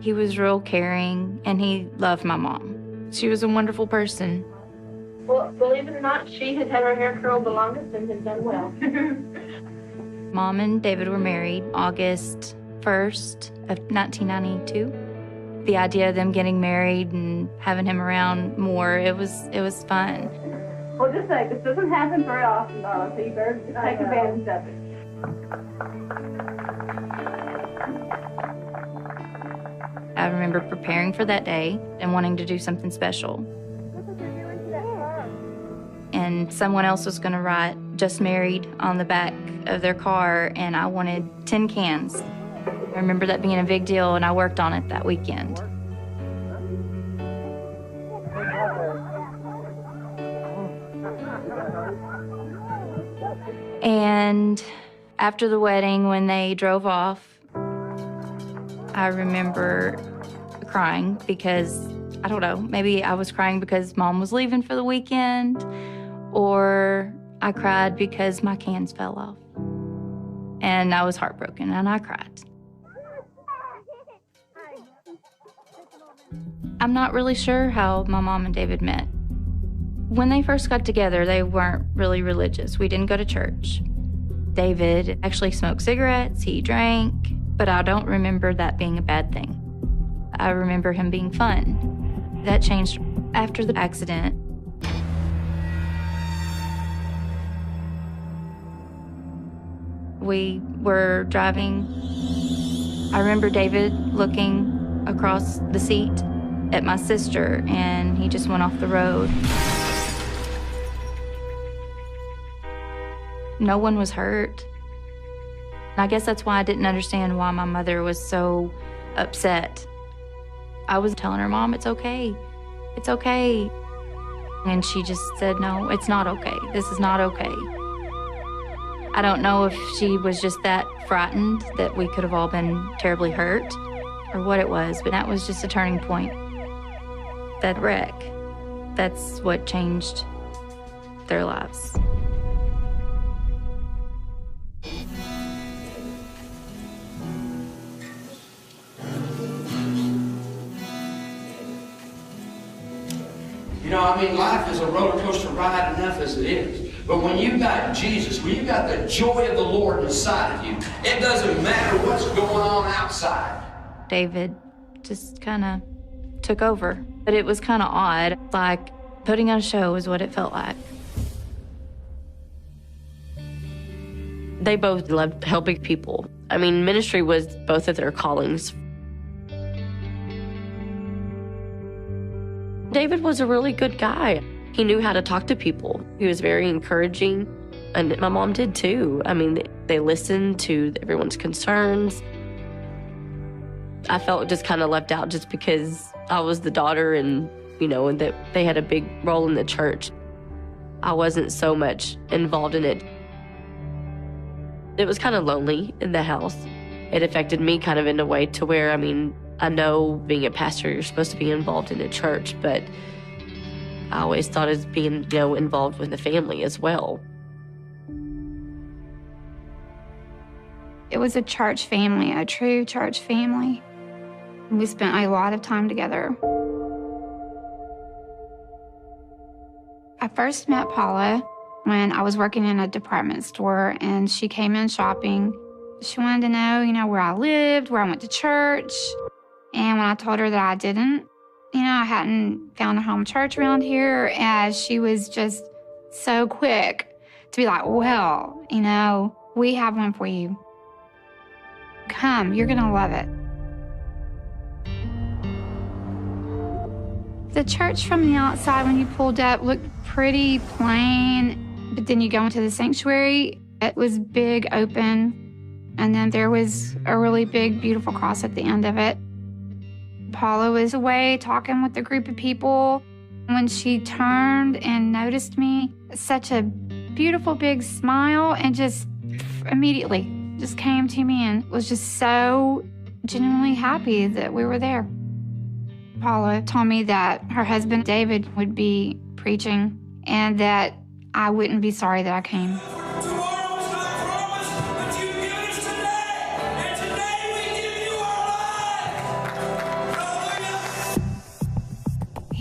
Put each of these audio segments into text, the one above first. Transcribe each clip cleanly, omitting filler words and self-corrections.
He was real caring, and he loved my mom. She was a wonderful person. Well, believe it or not, she had had her hair curled the longest and had done well. Mom and David were married August 1st of 1992. The idea of them getting married and having him around more, it was fun. Well, just say, this doesn't happen very often, darling, so you better take advantage of it. I remember preparing for that day and wanting to do something special. And someone else was gonna write "just married" on the back of their car, and I wanted 10 cans. I remember that being a big deal, and I worked on it that weekend. And after the wedding, when they drove off, I remember crying because, I don't know, maybe I was crying because Mom was leaving for the weekend, or I cried because my cans fell off. And I was heartbroken, and I cried. I'm not really sure how my mom and David met. When they first got together, they weren't really religious. We didn't go to church. David actually smoked cigarettes, he drank, but I don't remember that being a bad thing. I remember him being fun. That changed after the accident. We were driving. I remember David looking across the seat at my sister, and he just went off the road. No one was hurt. I guess that's why I didn't understand why my mother was so upset. I was telling her, "Mom, it's okay. It's okay." And she just said, "No, it's not okay. This is not okay." I don't know if she was just that frightened that we could have all been terribly hurt or what it was, but that was just a turning point. That wreck, that's what changed their lives. You know, I mean, life is a roller coaster ride enough as it is. But when you got Jesus, when you got the joy of the Lord inside of you, it doesn't matter what's going on outside. David just kind of took over. But it was kind of odd. Like putting on a show is what it felt like. They both loved helping people. I mean, ministry was both of their callings. David was a really good guy. He knew how to talk to people. He was very encouraging, and my mom did too. I mean, they listened to everyone's concerns. I felt just kind of left out just because I was the daughter and, you know, and that they had a big role in the church. I wasn't so much involved in it. It was kind of lonely in the house. It affected me kind of in a way to where, I mean, I know being a pastor, you're supposed to be involved in a church, but I always thought as being, you know, involved with the family as well. It was a church family, a true church family. We spent a lot of time together. I first met Paula when I was working in a department store, and she came in shopping. She wanted to know, you know, where I lived, where I went to church. And when I told her that I didn't, you know, I hadn't found a home church around here, and she was just so quick to be like, well, you know, we have one for you. Come, you're gonna love it. The church from the outside, when you pulled up, looked pretty plain, but then you go into the sanctuary, it was big, open, and then there was a really big, beautiful cross at the end of it. Paula was away talking with a group of people. When she turned and noticed me, such a beautiful big smile, and just immediately just came to me and was just so genuinely happy that we were there. Paula told me that her husband David would be preaching and that I wouldn't be sorry that I came.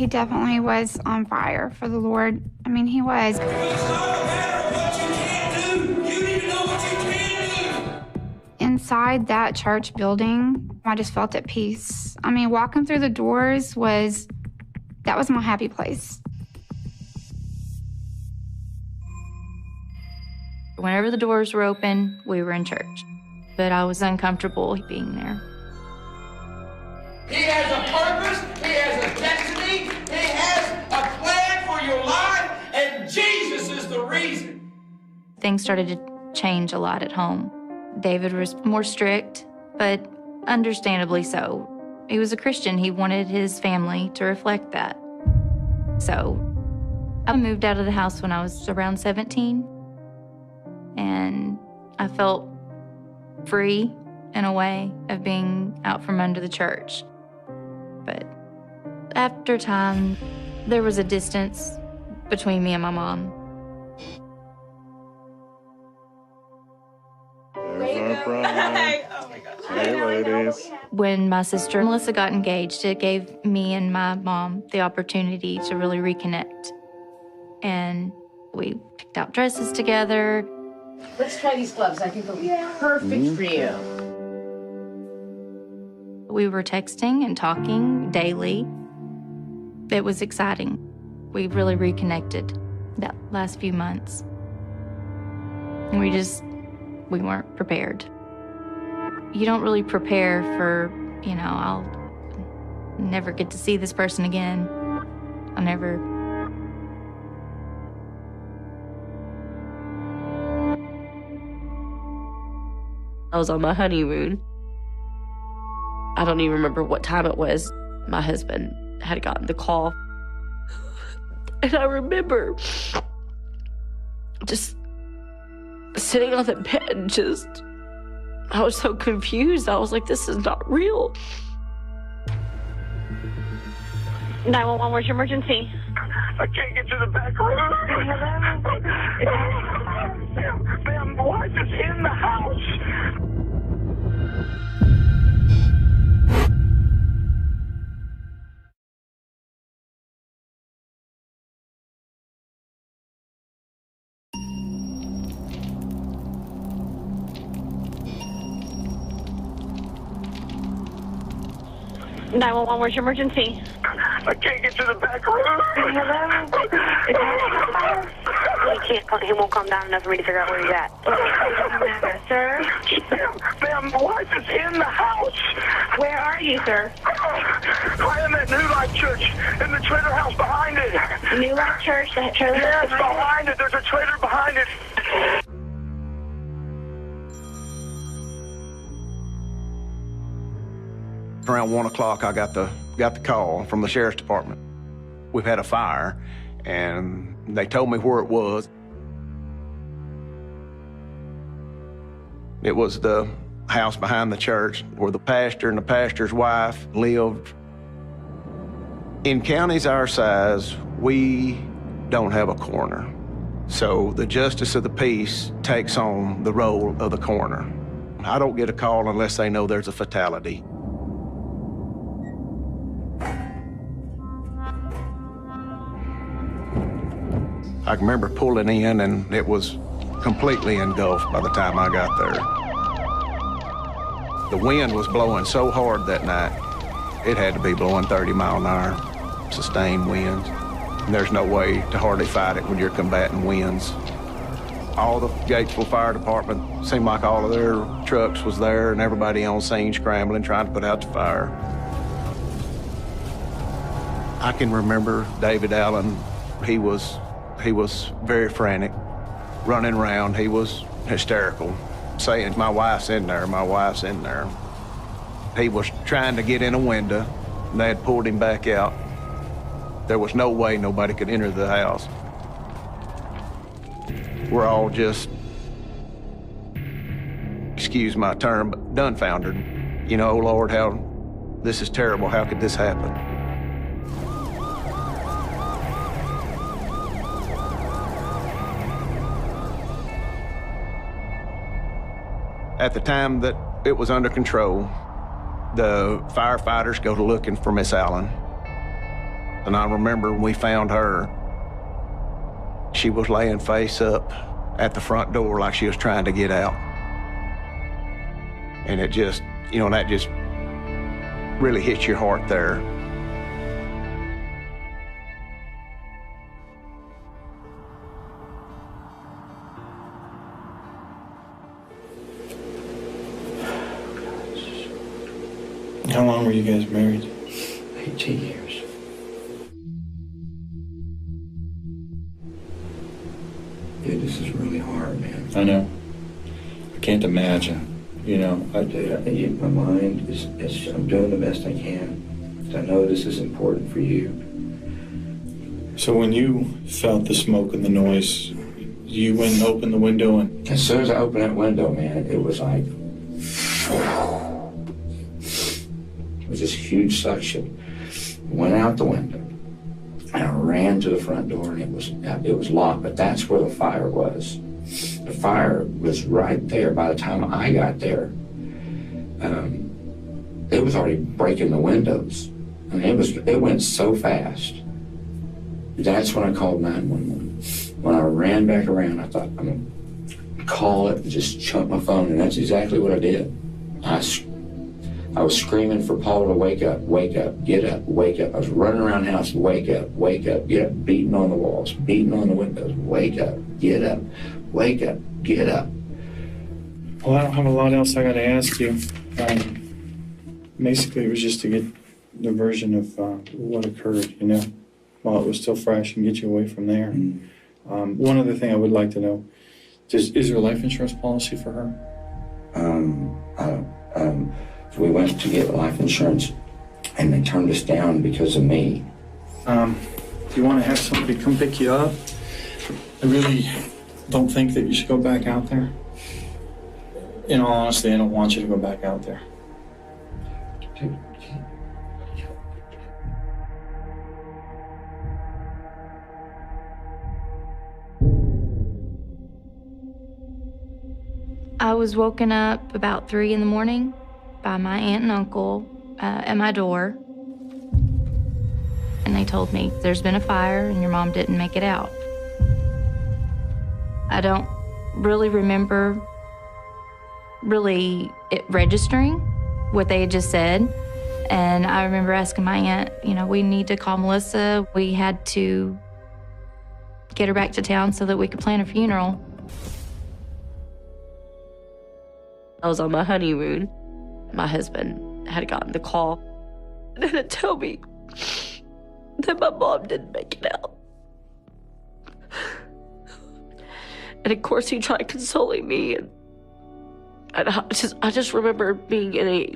He definitely was on fire for the Lord. I mean, he was. It's not a matter of what you can't do. You need to know what you can do. Inside that church building, I just felt at peace. I mean, walking through the doors that was my happy place. Whenever the doors were open, we were in church. But I was uncomfortable being there. He has a purpose, he has a destiny, he has a plan for your life, and Jesus is the reason. Things started to change a lot at home. David was more strict, but understandably so. He was a Christian. He wanted his family to reflect that. So I moved out of the house when I was around 17, and I felt free in a way of being out from under the church. But after time, there was a distance between me and my mom. There's our bride. Oh my gosh. Hey, ladies. When my sister Melissa got engaged, it gave me and my mom the opportunity to really reconnect. And we picked out dresses together. Let's try these gloves. I think they'll be perfect for you. We were texting and talking daily. It was exciting. We really reconnected that last few months. And we weren't prepared. You don't really prepare for, I'll never get to see this person again. I'll never. I was on my honeymoon. I don't even remember what time it was. My husband had gotten the call. And I remember just sitting on the bed and I was so confused. I was like, this is not real. 911, where's your emergency? I can't get to the back room. Ma'am, my wife is in the house. 911, where's your emergency? I can't get to the back room. He won't calm down enough for me to figure out where he's at. Sir? Ma'am, my wife is in the house. Where are you, sir? I am at New Life Church, in the trailer house behind it. New Life Church, that trailer Yes, house behind it? behind it. There's a trailer behind it. Around 1 o'clock, I got the call from the sheriff's department. We've had a fire, and they told me where it was. It was the house behind the church where the pastor and the pastor's wife lived. In counties our size, we don't have a coroner. So the justice of the peace takes on the role of the coroner. I don't get a call unless they know there's a fatality. I can remember pulling in, and it was completely engulfed by the time I got there. The wind was blowing so hard that night, it had to be blowing 30 mile an hour, sustained winds. And there's no way to hardly fight it when you're combating winds. All the Gatesville Fire Department, seemed like all of their trucks was there, and everybody on scene scrambling, trying to put out the fire. I can remember David Allen. He was very frantic, running around. He was hysterical, saying, "My wife's in there, my wife's in there." He was trying to get in a window, and they had pulled him back out. There was no way nobody could enter the house. We're all just, excuse my term, but dumbfounded. Oh, Lord, how this is terrible. How could this happen? At the time that it was under control, the firefighters go to looking for Miss Allen. And I remember when we found her, she was laying face up at the front door like she was trying to get out. And it just, you know, that just really hits your heart there. How long were you guys married? 18 years. Yeah, this is really hard, man. I know. I can't imagine. You know, My mind is, I'm doing the best I can. I know this is important for you. So when you felt the smoke and the noise, you went and opened the window and... As soon as I opened that window, man, it was like... It was this huge suction. Went out the window. And I ran to the front door, and it was locked, but that's where the fire was. The fire was right there. By the time I got there, it was already breaking the windows. I mean, it went so fast. That's when I called 911. When I ran back around, I thought, I'm gonna call it and just chunk my phone, and that's exactly what I did. I was screaming for Paula to wake up, get up, wake up. I was running around the house, wake up, get up, beating on the walls, beating on the windows, wake up, get up, wake up, get up. Well, I don't have a lot else I got to ask you. Basically, it was just to get the version of what occurred, you know, while it was still fresh and get you away from there. Mm-hmm. One other thing I would like to know, is there a life insurance policy for her? We went to get life insurance, and they turned us down because of me. Do you want to have somebody come pick you up? I really don't think that you should go back out there. In all honesty, I don't want you to go back out there. I was woken up about 3 in the morning by my aunt and uncle at my door. And they told me, there's been a fire and your mom didn't make it out. I don't really remember it registering what they had just said. And I remember asking my aunt, you know, we need to call Melissa. We had to get her back to town so that we could plan a funeral. I was on my honeymoon. My husband had gotten the call and had to tell me that my mom didn't make it out. And of course, he tried consoling me, and I just remember being in a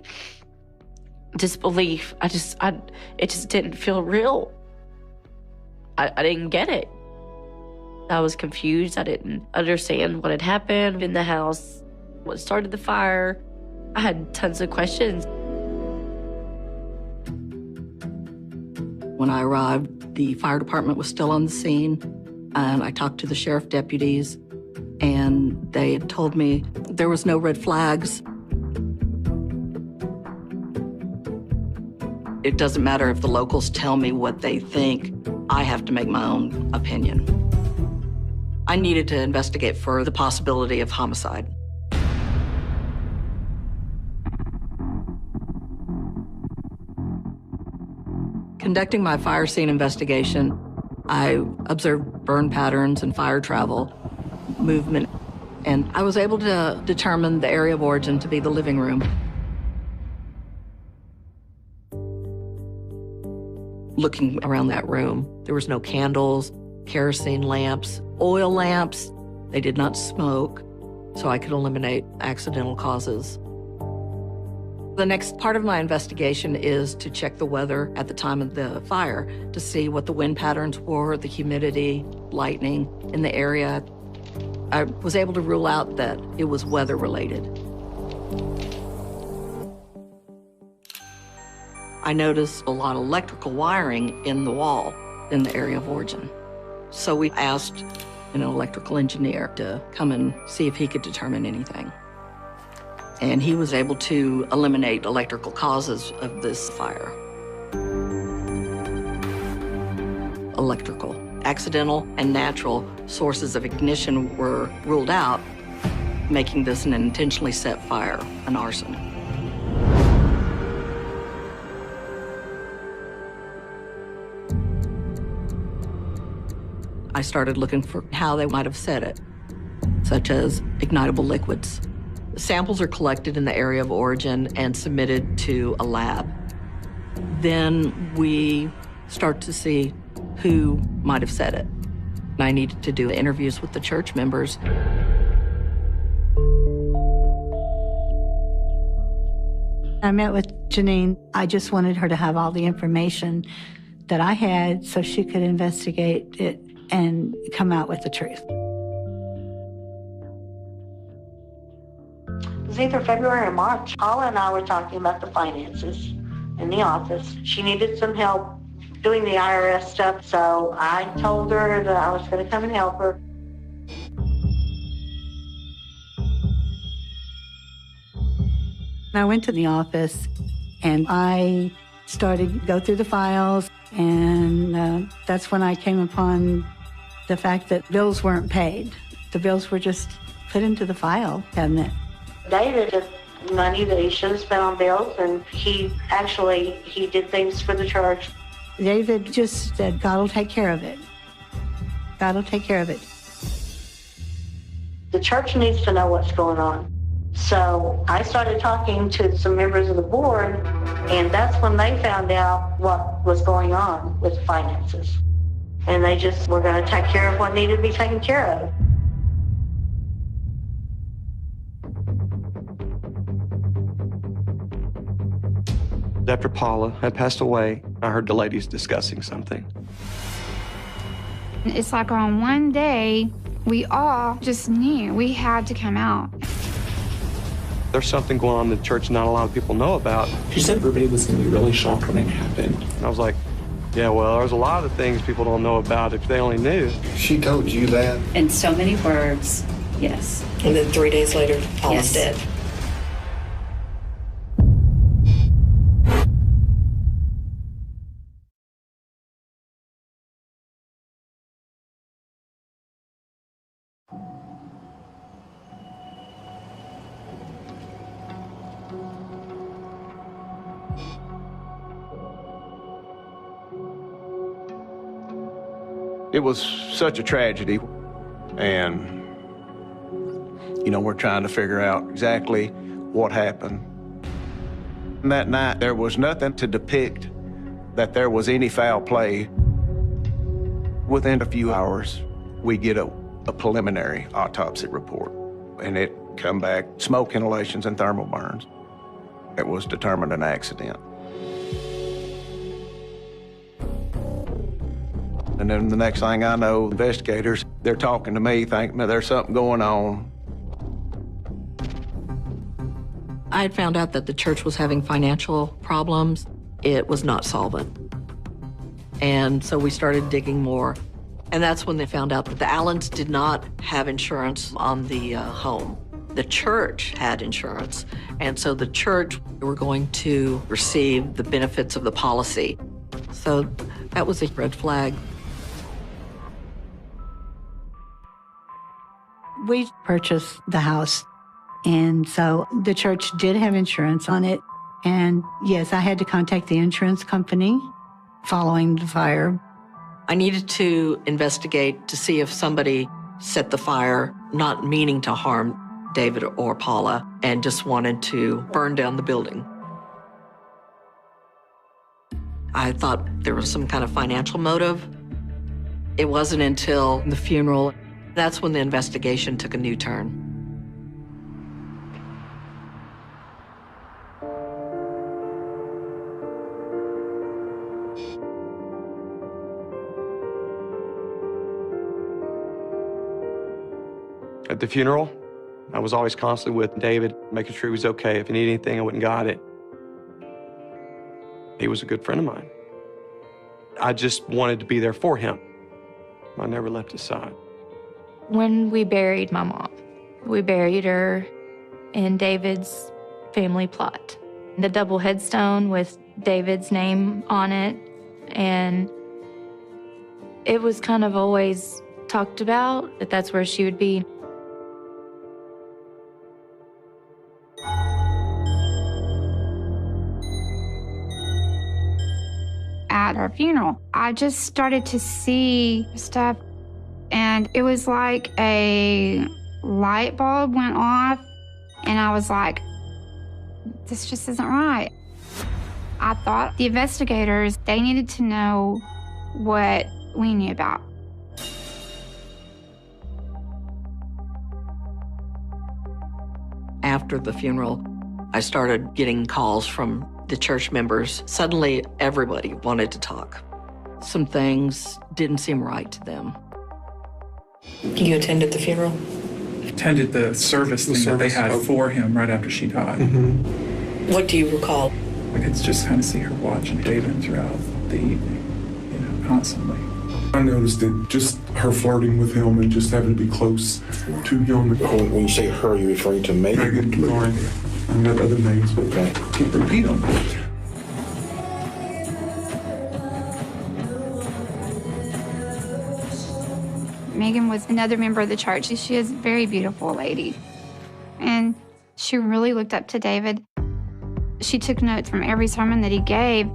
disbelief. It just didn't feel real. I didn't get it. I was confused. I didn't understand what had happened in the house, what started the fire. I had tons of questions. When I arrived, the fire department was still on the scene, and I talked to the sheriff deputies, and they had told me there was no red flags. It doesn't matter if the locals tell me what they think. I have to make my own opinion. I needed to investigate for the possibility of homicide. Conducting my fire scene investigation, I observed burn patterns and fire travel, movement, and I was able to determine the area of origin to be the living room. Looking around that room, there was no candles, kerosene lamps, oil lamps. They did not smoke, so I could eliminate accidental causes. The next part of my investigation is to check the weather at the time of the fire to see what the wind patterns were, the humidity, lightning in the area. I was able to rule out that it was weather-related. I noticed a lot of electrical wiring in the wall in the area of origin. So we asked an electrical engineer to come and see if he could determine anything. And he was able to eliminate electrical causes of this fire. electrical. Accidental and natural sources of ignition were ruled out, making this an intentionally set fire, an arson. I started looking for how they might have set it, such as ignitable liquids. Samples are collected in the area of origin and submitted to a lab. Then we start to see who might have set it. I needed to do interviews with the church members. I met with Janine. I just wanted her to have all the information that I had so she could investigate it and come out with the truth. It was either February or March. Paula and I were talking about the finances in the office. She needed some help doing the IRS stuff, so I told her that I was going to come and help her. I went to the office and I started to go through the files, and that's when I came upon the fact that bills weren't paid. The bills were just put into the file cabinet. David took money that he should have spent on bills, and he did things for the church. David just said, God will take care of it. God will take care of it. The church needs to know what's going on. So I started talking to some members of the board, and that's when they found out what was going on with the finances. And they just were going to take care of what needed to be taken care of. After Paula had passed away, I heard the ladies discussing something. It's like on one day, we all just knew we had to come out. There's something going on in the church not a lot of people know about. She said everybody was going to be really shocked when it happened. And I was like, yeah, well, there's a lot of things people don't know about if they only knew. She told you that? In so many words, yes. And then 3 days later, Paula's dead. It was such a tragedy, and, you know, we're trying to figure out exactly what happened. And that night, there was nothing to depict that there was any foul play. Within a few hours, we get a preliminary autopsy report, and it come back smoke inhalations and thermal burns. It was determined an accident. And then the next thing I know, investigators, they're talking to me, thinking there's something going on. I had found out that the church was having financial problems. It was not solvent. And so we started digging more. And that's when they found out that the Allens did not have insurance on the home. The church had insurance. And so the church were going to receive the benefits of the policy. So that was a red flag. We purchased the house, and so the church did have insurance on it. And yes, I had to contact the insurance company following the fire. I needed to investigate to see if somebody set the fire, not meaning to harm David or Paula, and just wanted to burn down the building. I thought there was some kind of financial motive. It wasn't until the funeral. That's when the investigation took a new turn. At the funeral, I was always constantly with David, making sure he was okay. If he needed anything, I went and got it. He was a good friend of mine. I just wanted to be there for him. I never left his side. When we buried my mom, we buried her in David's family plot. The double headstone with David's name on it, and It was kind of always talked about that that's where she would be. At her funeral, I just started to see stuff, and it was like a light bulb went off, and I was like, this just isn't right. I thought the investigators, they needed to know what we knew about. After the funeral, I started getting calls from the church members. Suddenly, everybody wanted to talk. Some things didn't seem right to them. You attended the funeral? Attended the service that they had for him right after she died. What do you recall? I could just kind of see her watching David throughout the evening, constantly. I noticed that just her flirting with him and just having to be close to him. When you say her, you're referring to Megan? Megan, Lauren. I got other names, but I can't repeat them. Megan was another member of the church. She is a very beautiful lady, and she really looked up to David. She took notes from every sermon that he gave.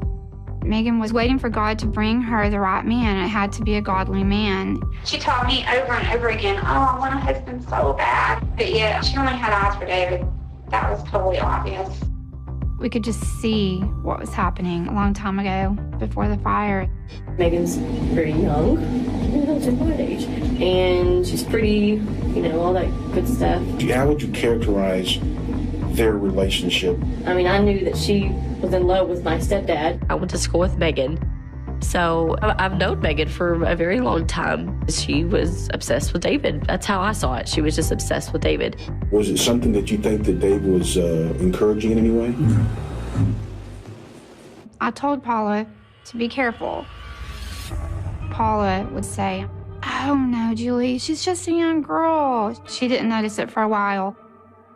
Megan was waiting for God to bring her the right man. It had to be a godly man. She told me over and over again, oh, I want a husband so bad. But yeah, she only had eyes for David. That was totally obvious. We could just see what was happening a long time ago, before the fire. Megan's very young, she's my age, and she's pretty, all that good stuff. How would you characterize their relationship? I mean, I knew that she was in love with my stepdad. I went to school with Megan, so I've known Megan for a very long time. She was obsessed with David. That's how I saw it. She was just obsessed with David. Was it something that you think that David was encouraging in any way? I told Paula to be careful. Paula would say, oh no, Julie, she's just a young girl. She didn't notice it for a while.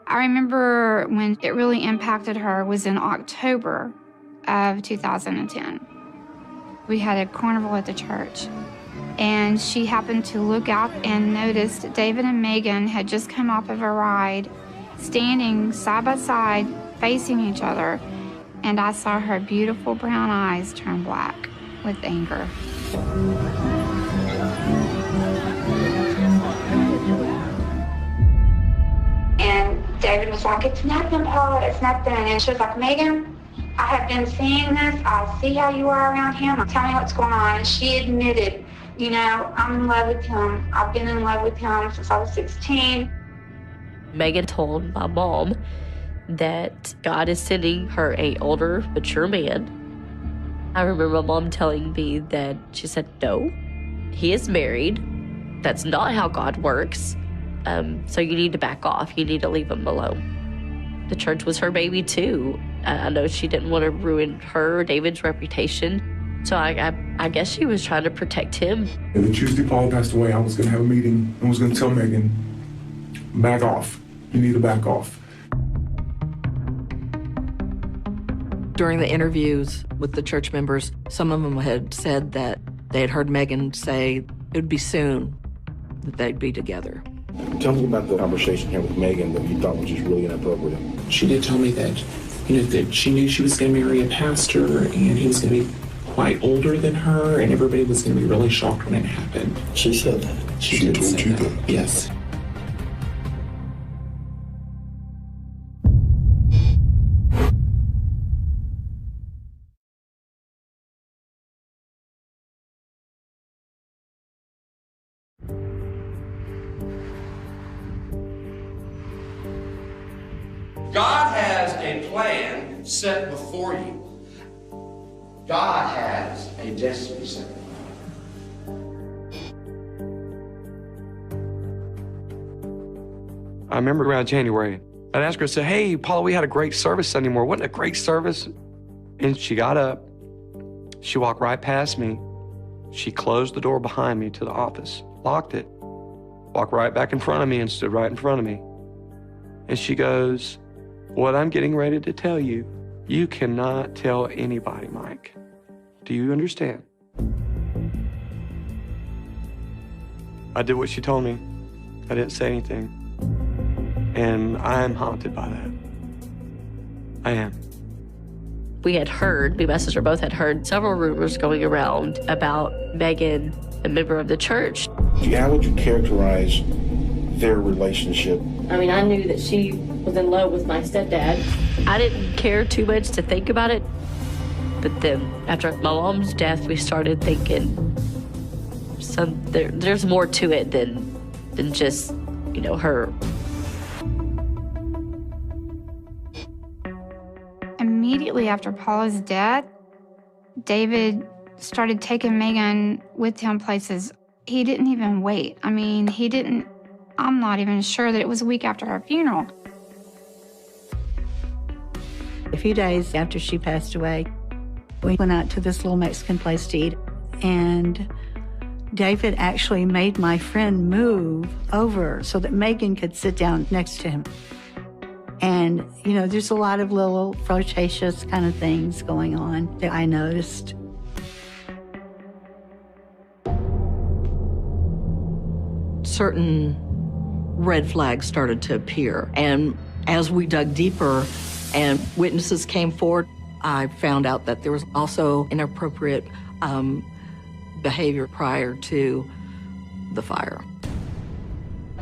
I remember when it really impacted her was in October of 2010. We had a carnival at the church, and she happened to look out and noticed David and Megan had just come off of a ride, standing side by side, facing each other, and I saw her beautiful brown eyes turn black with anger. And David was like, it's nothing, Paula, it's nothing. And she was like, Megan, I have been seeing this. I see how you are around him. Tell me what's going on. And she admitted, I'm in love with him. I've been in love with him since I was 16. Megan told my mom that God is sending her an older, mature man. I remember my mom telling me that she said, no, he is married. That's not how God works. So you need to back off. You need to leave him alone. The church was her baby too. I know she didn't want to ruin her or David's reputation. So I guess she was trying to protect him. And the Tuesday Paul passed away, I was going to have a meeting and was going to tell Megan, back off. You need to back off. During the interviews with the church members, some of them had said that they had heard Megan say it would be soon that they'd be together. Tell me about the conversation here with Megan that you thought was just really inappropriate. She did tell me that, that she knew she was going to marry a pastor and he was going to be quite older than her, and everybody was going to be really shocked when it happened. She said that. She did told say you that. Yes. God has a plan set before you. God has a destiny set before I remember around January, I'd ask her, I said, hey, Paula, we had a great service Sunday morning. Wasn't it a great service? And she got up, she walked right past me. She closed the door behind me to the office, locked it, walked right back in front of me and stood right in front of me. And she goes, what I'm getting ready to tell you, you cannot tell anybody, Mike. Do you understand? I did what she told me. I didn't say anything. And I'm haunted by that. I am. We had heard, me and my sister both had heard several rumors going around about Megan, a member of the church. How would you characterize their relationship? I mean, I knew that she was in love with my stepdad. I didn't care too much to think about it. But then after my mom's death, we started thinking there's more to it than just, you know, her. Immediately after Paula's death, David started taking Megan with him places. He didn't even wait. I mean, I'm not even sure that it was a week after her funeral. A few days after she passed away, we went out to this little Mexican place to eat, and David actually made my friend move over so that Megan could sit down next to him. And, you know, there's a lot of little flirtatious kind of things going on that I noticed. Certain red flags started to appear. And as we dug deeper and witnesses came forward, I found out that there was also inappropriate behavior prior to the fire.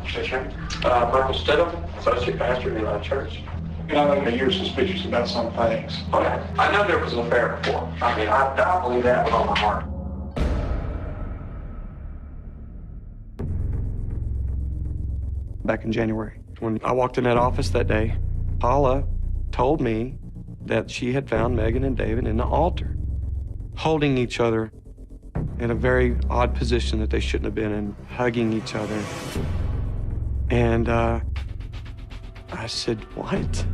Michael Stidham, associate pastor at Eli Church. You know, you're suspicious about some things. Okay. I know there was an affair before. I mean, I believe that with all my heart. Back in January, when I walked in that office that day, Paula told me that she had found Megan and David in the altar, holding each other in a very odd position that they shouldn't have been in, hugging each other. And I said, what?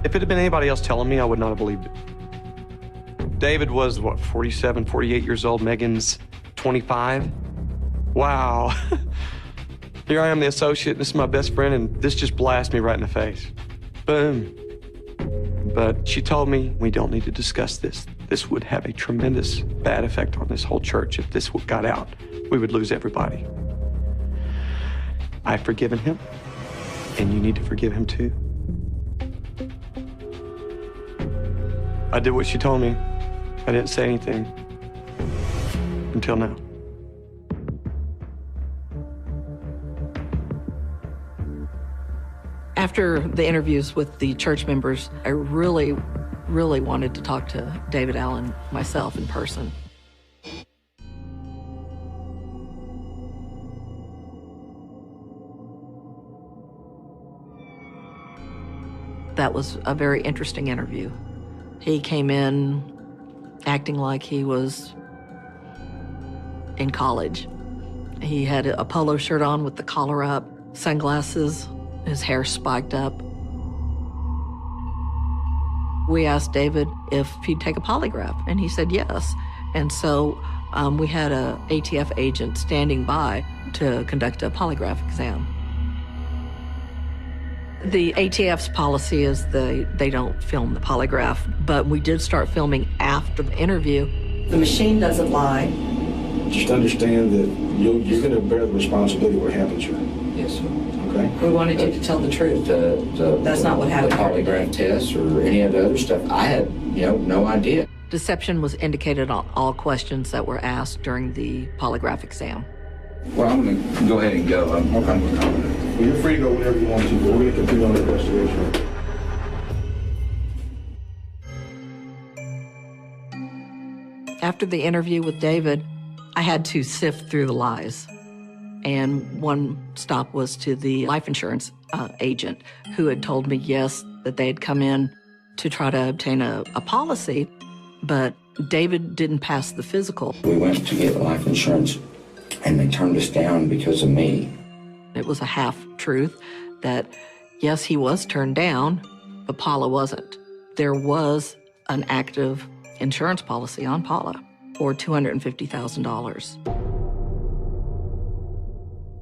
If it had been anybody else telling me, I would not have believed it. David was, 47, 48 years old. Megan's 25. Wow. Here I am, the associate, this is my best friend, and this just blasted me right in the face. Boom. But she told me, we don't need to discuss this. This would have a tremendous bad effect on this whole church. If this got out, we would lose everybody. I've forgiven him, and you need to forgive him too. I did what she told me. I didn't say anything until now. After the interviews with the church members, I really wanted to talk to David Allen myself in person. That was a very interesting interview. He came in acting like he was in college. He had a polo shirt on with the collar up, sunglasses, his hair spiked up. We asked David if he'd take a polygraph, and he said yes. And so we had a ATF agent standing by to conduct a polygraph exam. The ATF's policy is they don't film the polygraph, but we did start filming after the interview. The machine doesn't lie. Just understand that you're going to bear the responsibility of what happens here. Yes, sir. Okay? We wanted you to tell the truth. That's not what happened. The polygraph test or any of the other stuff, I had, no idea. Deception was indicated on all questions that were asked during the polygraph exam. Well, I'm going to go ahead and go. I'm confident. Well, you're free to go whenever you want to, but we're going to continue on the investigation. After the interview with David, I had to sift through the lies. And one stop was to the life insurance agent who had told me, yes, that they had come in to try to obtain a policy, but David didn't pass the physical. We went to get life insurance, and they turned us down because of me. It was a half-truth that, yes, he was turned down, but Paula wasn't. There was an active insurance policy on Paula for $250,000.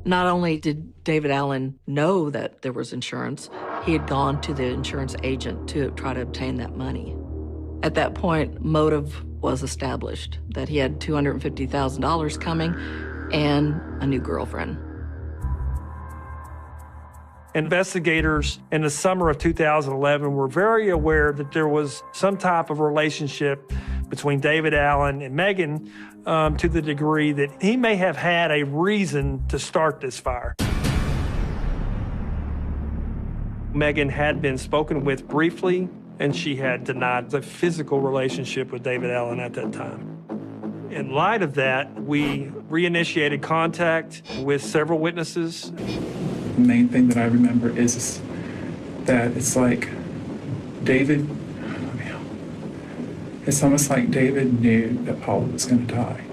Not only did David Allen know that there was insurance, he had gone to the insurance agent to try to obtain that money. At that point, motive was established, that he had $250,000 coming and a new girlfriend. Investigators in the summer of 2011 were very aware that there was some type of relationship between David Allen and Megan to the degree that he may have had a reason to start this fire. Megan had been spoken with briefly, and she had denied the physical relationship with David Allen at that time. In light of that, we reinitiated contact with several witnesses. The main thing that I remember is that it's like David, it's almost like David knew that Paula was going to die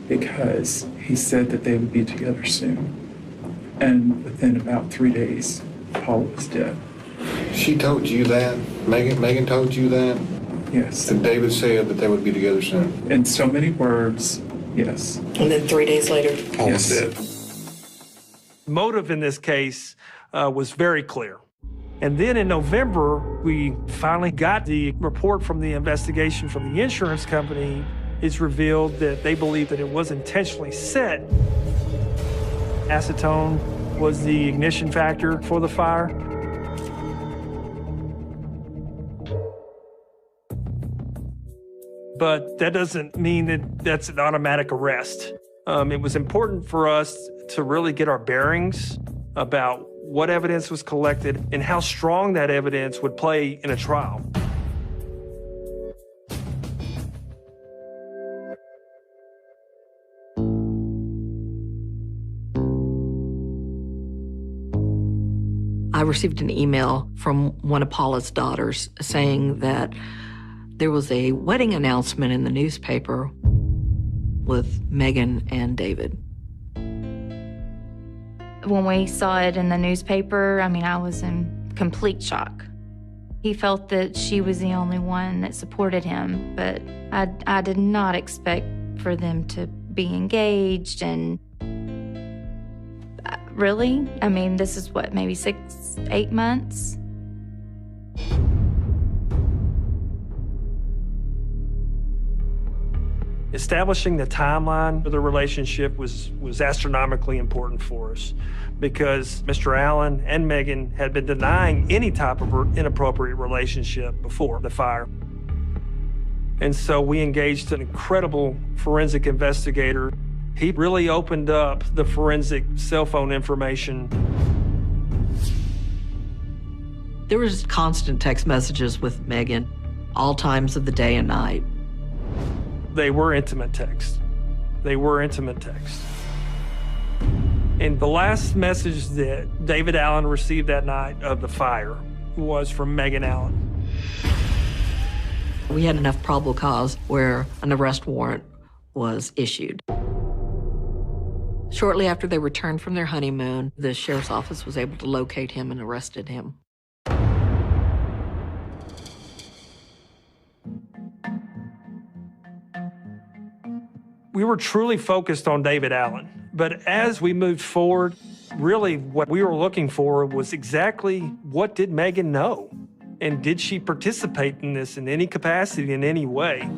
because he said that they would be together soon. And within about 3 days, Paula was dead. She told you that? Megan told you that? Yes. And David said that they would be together soon? In so many words, yes. And then 3 days later, Paula's dead. Motive in this case was very clear. And then in November, we finally got the report from the investigation from the insurance company. It's revealed that they believe that it was intentionally set. Acetone was the ignition factor for the fire. But that doesn't mean that that's an automatic arrest. It was important for us to really get our bearings about what evidence was collected and how strong that evidence would play in a trial. I received an email from one of Paula's daughters saying that there was a wedding announcement in the newspaper with Megan and David. When we saw it in the newspaper, I was in complete shock. He felt that she was the only one that supported him, but I did not expect for them to be engaged and really? This is what, maybe 6-8 months? Establishing the timeline for the relationship was astronomically important for us because Mr. Allen and Megan had been denying any type of inappropriate relationship before the fire. And so we engaged an incredible forensic investigator. He really opened up the forensic cell phone information. There was constant text messages with Megan, all times of the day and night. They were intimate texts. And the last message that David Allen received that night of the fire was from Megan Allen. We had enough probable cause where an arrest warrant was issued. Shortly after they returned from their honeymoon, the sheriff's office was able to locate him and arrested him. We were truly focused on David Allen, but as we moved forward, really what we were looking for was exactly what did Megan know? And did she participate in this in any capacity, in any way?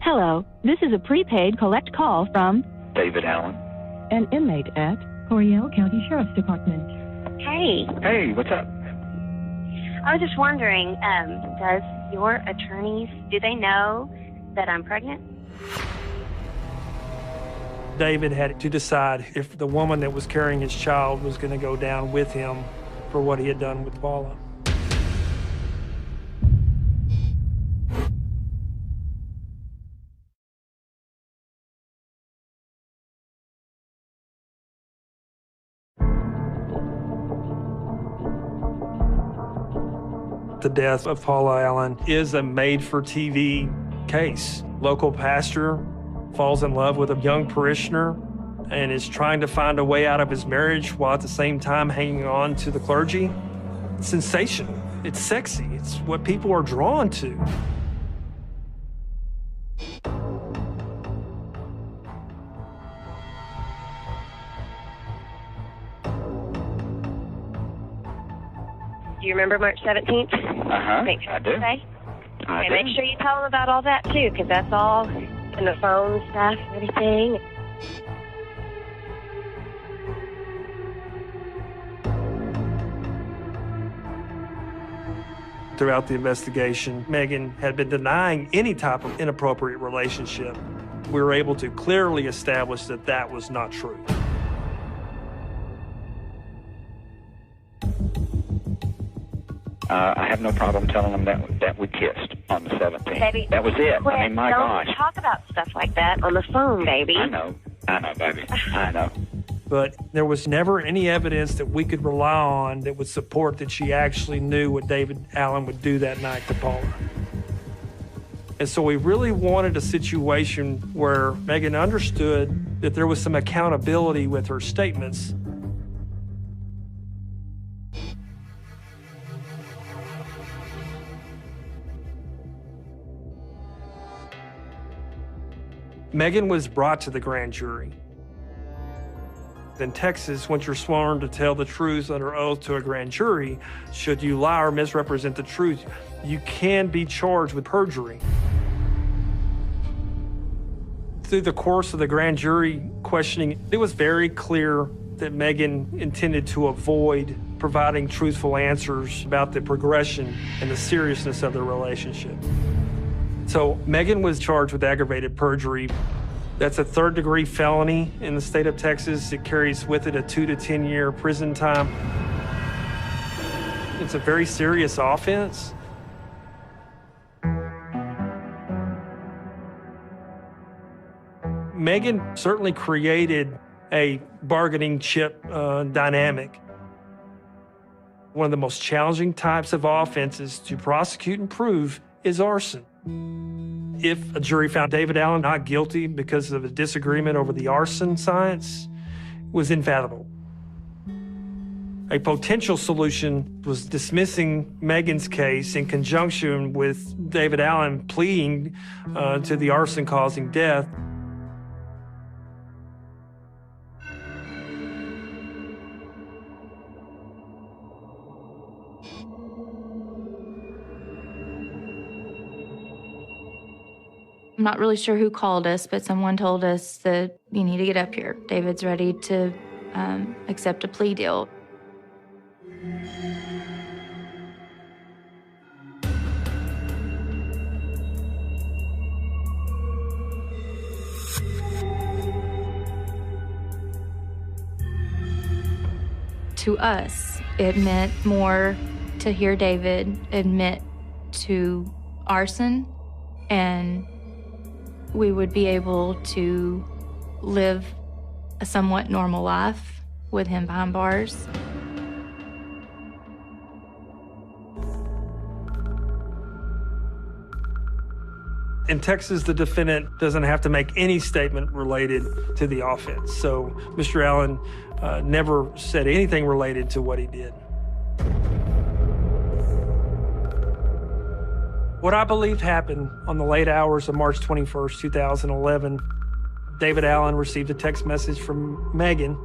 Hello, this is a prepaid collect call from David Allen. an inmate at Coryell County Sheriff's Department. Hey, Hey, what's up? I was just wondering, does your attorneys, do they know that I'm pregnant? David had to decide if the woman that was carrying his child was going to go down with him for what he had done with Paula. The death of Paula Allen is a made-for-TV case. Local pastor falls in love with a young parishioner and is trying to find a way out of his marriage while at the same time hanging on to the clergy. It's sensational. It's sexy. It's what people are drawn to. Do you remember March 17th? I do. Okay, I do. make sure you tell them about all that, too, because that's all in the phone stuff and everything. Throughout the investigation, Megan had been denying any type of inappropriate relationship. We were able to clearly establish that that was not true. I have no problem telling them that we kissed on the 17th. Baby, that was it. quit. I mean, my Don't gosh. talk about stuff like that on the phone, baby. I know, baby. I know. But there was never any evidence that we could rely on that would support that she actually knew what David Allen would do that night to Paula. And so we really wanted a situation where Megan understood that there was some accountability with her statements. Megan was brought to the grand jury. In Texas, once you're sworn to tell the truth under oath to a grand jury, should you lie or misrepresent the truth, you can be charged with perjury. Through the course of the grand jury questioning, it was very clear that Megan intended to avoid providing truthful answers about the progression and the seriousness of their relationship. So Megan was charged with aggravated perjury. That's a third-degree felony in the state of Texas. It carries with it a 2 to 10 year prison time. It's a very serious offense. Megan certainly created a bargaining chip dynamic. One of the most challenging types of offenses to prosecute and prove is arson. If a jury found David Allen not guilty because of a disagreement over the arson science, it was inevitable. A potential solution was dismissing Megan's case in conjunction with David Allen pleading to the arson causing death. I'm not really sure who called us, but someone told us that you need to get up here. David's ready to accept a plea deal. To us, it meant more to hear David admit to arson, and we would be able to live a somewhat normal life with him behind bars. In Texas, the defendant doesn't have to make any statement related to the offense. So Mr. Allen never said anything related to what he did. What I believe happened on the late hours of March 21st, 2011, David Allen received a text message from Megan,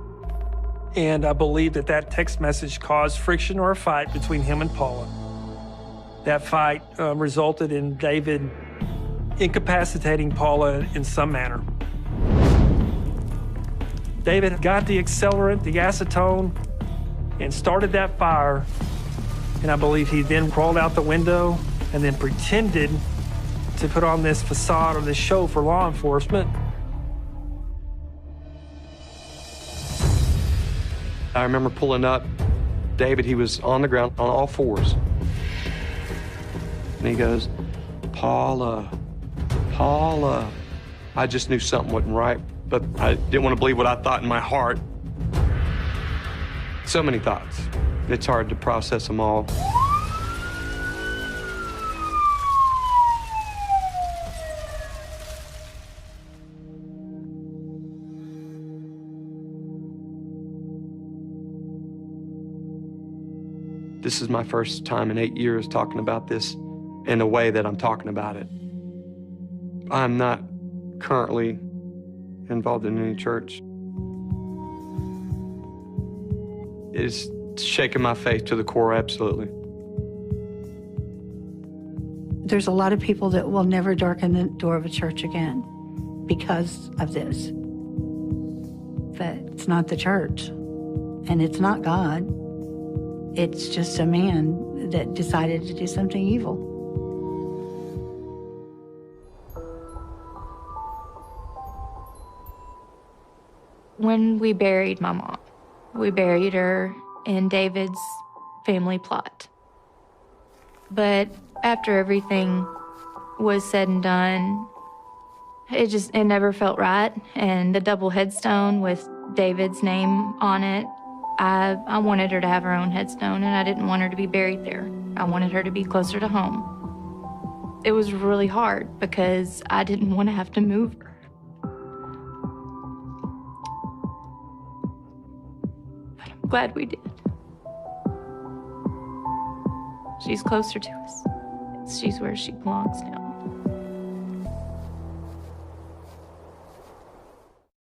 and I believe that that text message caused friction or a fight between him and Paula. That fight resulted in David incapacitating Paula in some manner. David got the accelerant, the acetone, and started that fire, and I believe he then crawled out the window and then pretended to put on this facade or this show for law enforcement. I remember pulling up. David, he was on the ground on all fours. And he goes, Paula. I just knew something wasn't right, but I didn't want to believe what I thought in my heart. So many thoughts. It's hard to process them all. This is my first time in 8 years talking about this in a way that I'm talking about it. I'm not currently involved in any church. It's shaking my faith to the core, absolutely. There's a lot of people that will never darken the door of a church again because of this. But it's not the church, and it's not God. It's just a man that decided to do something evil. When we buried my mom, we buried her in David's family plot. But after everything was said and done, it never felt right. And the double headstone with David's name on it, I wanted her to have her own headstone, and I didn't want her to be buried there. I wanted her to be closer to home. It was really hard because I didn't want to have to move her. But I'm glad we did. She's closer to us. She's where she belongs now.